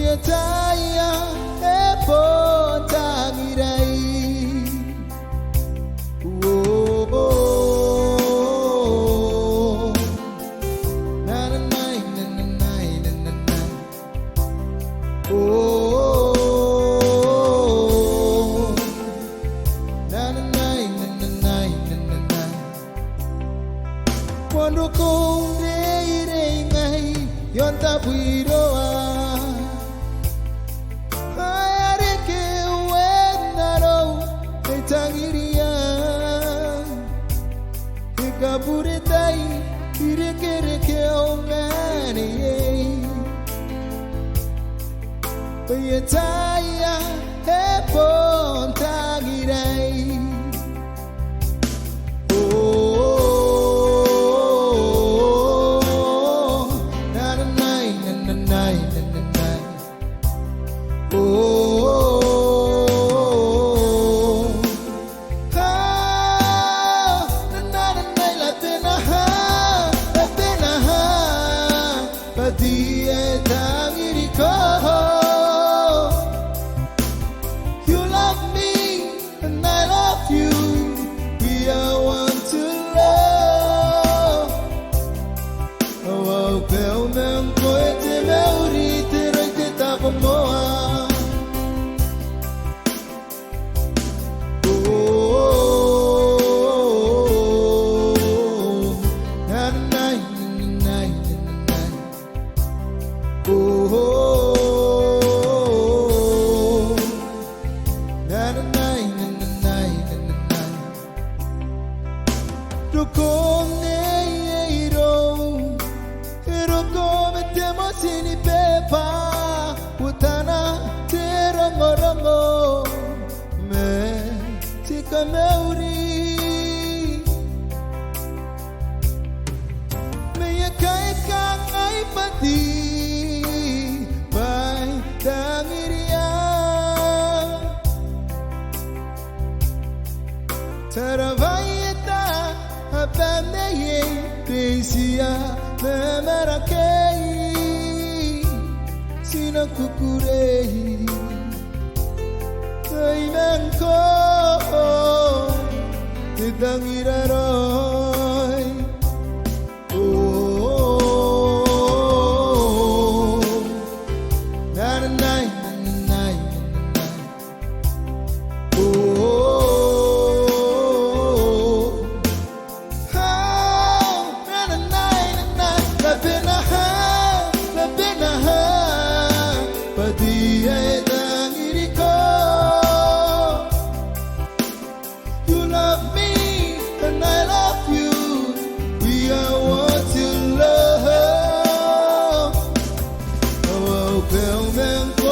Yataya epo tangirai. Oh, na na na na na na na na. Oh, na na na na na na na na. Quando com irei ngai yonta buiroa. Kaburetai ireke ongane Yataya epo tangirai. Oh, na na na na na na na na. Oh, you love me and I love you. We are one to love. Oh, bel men koete meuri te roi te tapa moa. Oh, na na na na na. Oh, na na na na na na na. Rukone iro, rukome temo sini pepa, utana terongorongo, me tika meuri, me yakai kangai pati. Taravayeta abaneye pesia memerakei sinakukurei kaimenko tidangiraroi. Oh, na na na na na na. Oh, you love me and I love you. We are what you love. Oh, bel men.